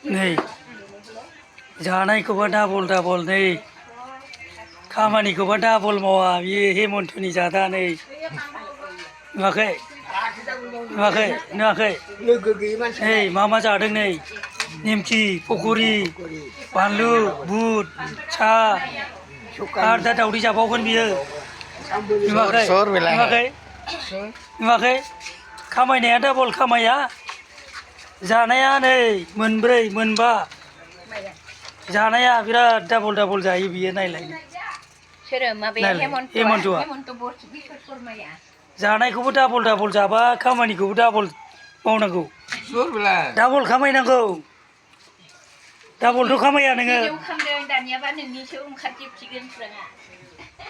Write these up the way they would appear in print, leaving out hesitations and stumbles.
नै जानायखौबा डाबल नै खामानिखौबा डाबल मावा बियो हेमन्तनि जादा नै नुवाखै नै मा जादों नै निमखि पकरि बानलु बुट सा आरो दा दावदै जाबावगोन बियो नुवाखै खामायनाया डाबल खामाया जानाया नै मोनब्रै मोनबा जानाया बिराद डाबल जायो बियो नायलाय हेमन्तआ जानायखौबो डाबल जाबा खामानिखौबो डाबल मावनांगौ डाबल खामायनांगौ डाबलथ' खामाया नोङो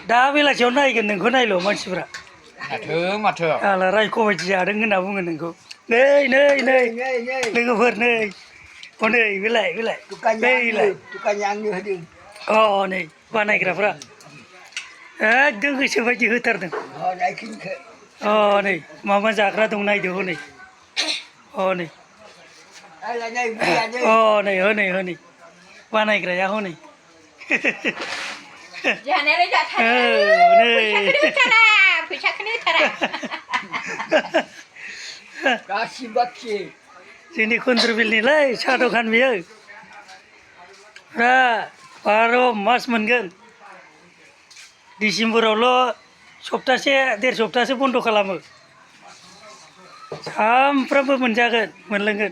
दा बेलासियाव नायगोन नोंखौ नायल' मानसिफ्रा माथो आलाराय कमेडि जादों होनना बुङो नोंखौ नै लोगोफोर नै हनै बेलाय नै बानायग्राफ्रा एकदम गोसो बायदि होथारदों नै मा जाग्रा दं नायदो हनै नै हनै बानायग्राया हनै जोंनि कुन्द्रबिलनिलै साहा दखान बियो फुरा 12 मास मोनगोन डिसेम्बरावल' सप्तासे देर सप्तासे बन्द' खालामो सामफ्रामबो मोनजागोन मोनलोंगोन